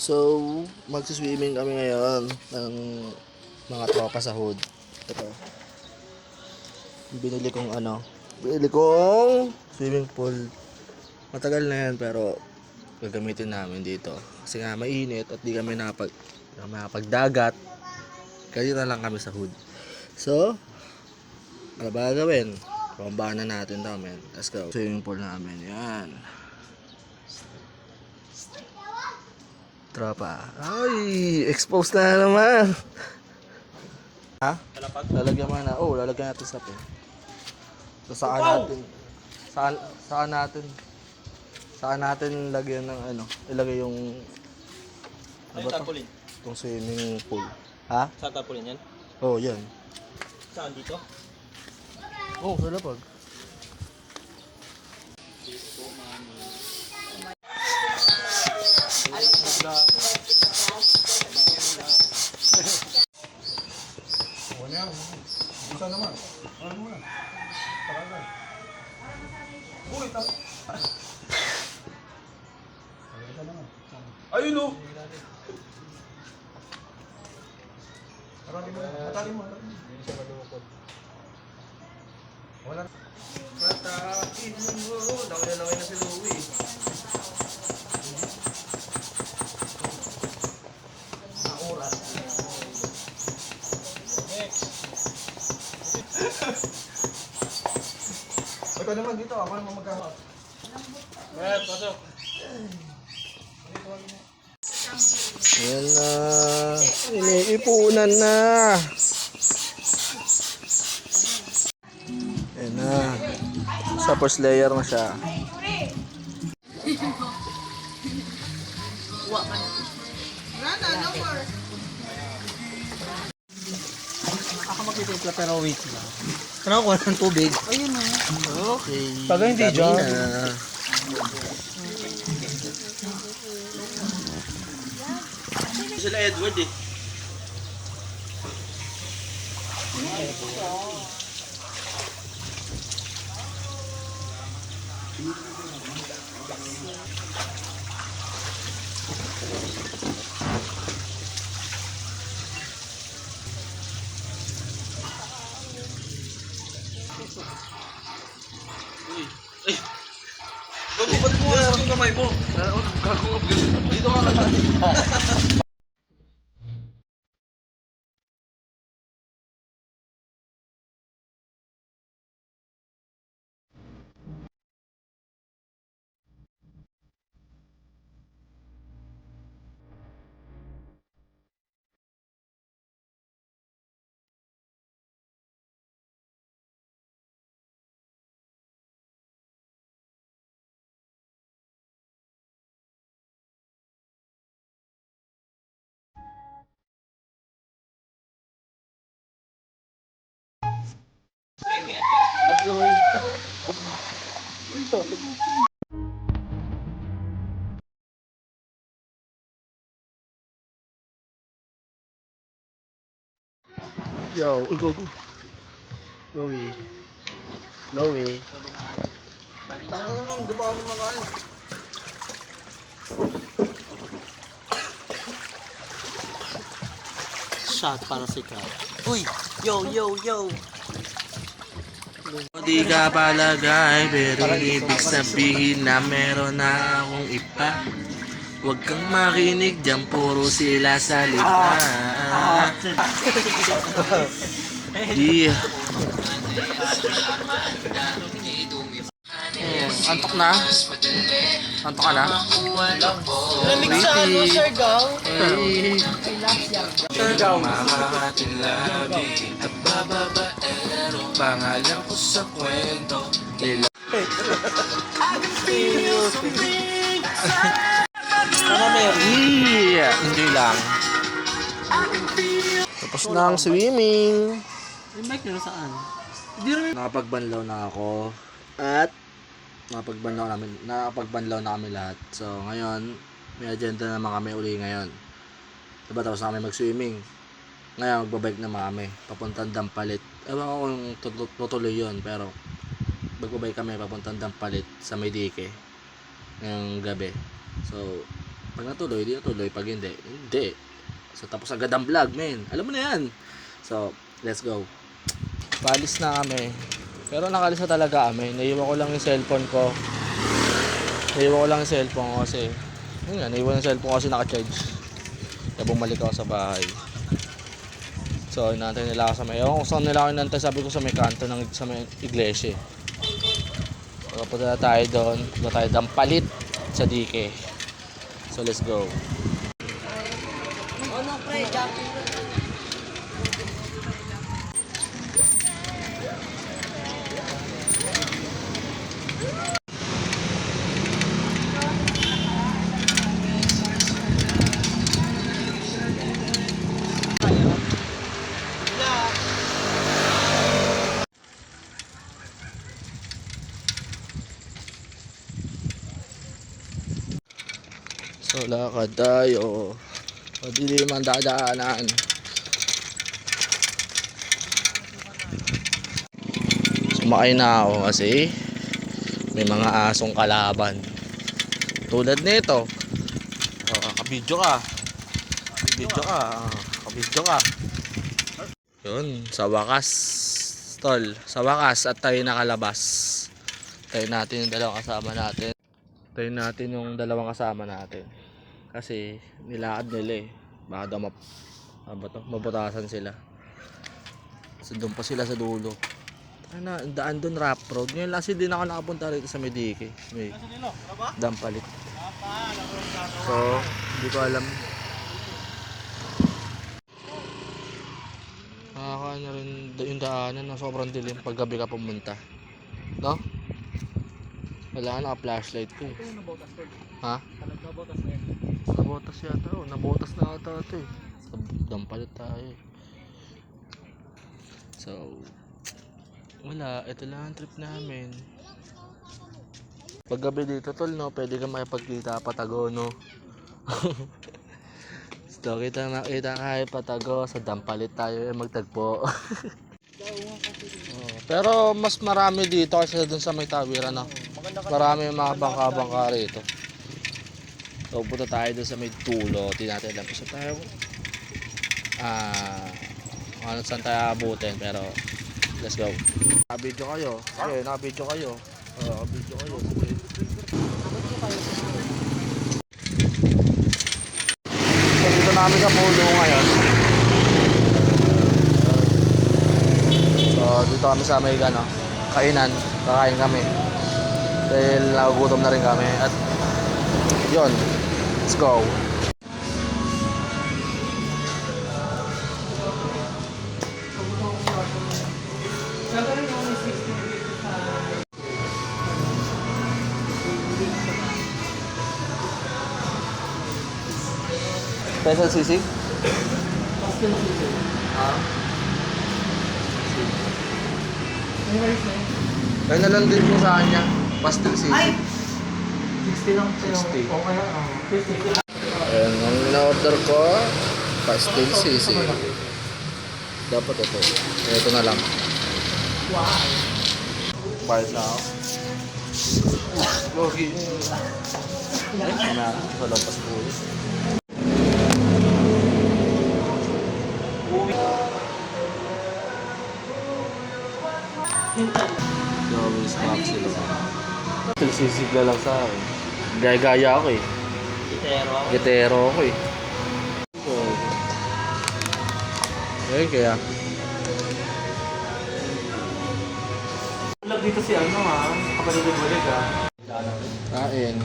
So, magsiswimming kami ngayon ng mga tropa sa hood. Ito. Binili kong swimming pool. Matagal na yan pero gagamitin namin dito. Kasi nga mainit at di kami nakapagdagat. Kaya na lang kami sa hood. So, ano ba gawin? Pambahan na natin daw, men. Let's go. Swimming pool namin. Yan. Tropa. Ay, exposed na naman. Ha? Lalagyan mo na. Oh, lalagyan natin sa pin. So, saan natin lagyan ng ano? Ilagay yung Ano yung tarpaulin? Itong swimming pool. Ha? Saan tarpaulin yan? Oh, yan. Saan dito? Oh, sa lapag. Isa naman. Ano muna? Paragal. Uy, Isa naman. Ayun o! Atali mo. Hindi siya malukod. Wala. Katakin mo. Laway na si Louie. Naura. Ikaw naman dito, ako naman magkahap. Pasok. Ayan na. Iniipunan na. Ayan na. Sa first layer na siya. Ako magtitimpla pero wait lang. Kailangan ko ng tubig. Ayun na. Okay. Taga hindi Dami dyan. na. Sila Edward eh. Ay! Bago ba't mo yung kamay mo? Dito ka lang. Yo, go. Louie. Louie. Tanga naman, di ba kami makain? Shot para si Carl. Uy! Yo! Di ka palagay, pero ibig sabihin na meron na akong ipa. Huwag kang makinig dyan, puro sila salita. Yeah. Antok na? Antok ka na? Lamig sa ano, Sir Gang? Hey. Sir Gang. Mamahating labi at bababaero, pangalan ko sa kwento nila. Tama, Mary. Yeah. Enjoy lang. Tapos na ang swimming. Yung mic nyo saan? Nakapagbanlaw na ako. At nakapagbanlaw na kami lahat. So ngayon, may agenda naman kami uli ngayon. Diba tapos na kami mag-swimming. Ngayon magbabike naman kami. Papuntang Dampalit. Ewan ko kung tutuloy yun. Pero magbabike kami papuntang Dampalit sa Maydike ngayong gabi. So Pag natuloy, di natuloy. Pag hindi, hindi. So, tapos agad ang vlog, men. Alam mo na yan. So, let's go. Palis na kami. Pero nakalis na talaga kami. Naiwan ko lang yung cellphone ko. Kasi, yun nga, naiwan yung cellphone ko kasi naka-charge. Kaya bumalik ako sa bahay. So, inantay nila ako sa may, ewan kung saan nila ako inantay, sabi ko sa may kanto sa may iglesia. So, punta tayo doon, punta tayo Dampalit sa Dike. So, let's go. So, lakad tayo. Madilim ang dadaanan. Sumakay na ako kasi may mga asong kalaban. Tulad nito. Oh, kabidyo ka. Kabidyo ka. Yun, sa wakas. Tol, sa wakas at tayo nakalabas. Tayo natin yung dalawang kasama natin. Tayo natin yung dalawang kasama natin. Kasi nilakad nila eh. Baka daw mabutasan sila. So doon pa sila sa dulo. Ano, daan doon rap road. Ngayon kasi din ako nakapunta rito sa Medike. May Dampalit. So, hindi ko alam. Nakakaano rin yung daanan na sobrang dilim pag gabi ka pumunta. No? Wala ka naka-flashlight ko. Ha? Nabotas yata. Oh, nabotas na ata ito eh. Sa Dampalit tayo. So, wala. Ito lang ang trip namin. Pag gabi dito tol, no? Pwede ka makipagkita Patago, no? So, kita kahit Patago. Sa Dampalit tayo magtagpo. Pero mas marami dito kasi dun sa may tawiran, no? Marami yung mga bangka-bangka rito. So, punta tayo dun sa may tulo. Hindi natin alam kung tayo. Ano saan tayo abutin. Pero, let's go. Naka-video kayo. Sige, naka-video kayo. Naka-video kayo. Sige. So, dito namin sa pulo ngayon. So, dito kami sa may kainan. Kakain kami. Dahil nagugutom na rin kami. At, yun. Let's go. Special sisig? Special sisig. Kaya na lang din po sa kanya. Pastel sisig. Ay! 60 lang. 60. Okay lang. 50. Ayan, ang in-order ko, pastel sisig. Dapat ito. Ito na lang. Wow. Bayad na ako. Logi. Ay, na. Sa lampas po. Gawin snack sila. Sisig na lang sa akin. Gaya-gaya ako eh. Gitero ako eh. So, kaya. Vlog dito si kapatid ng Bulig Kain.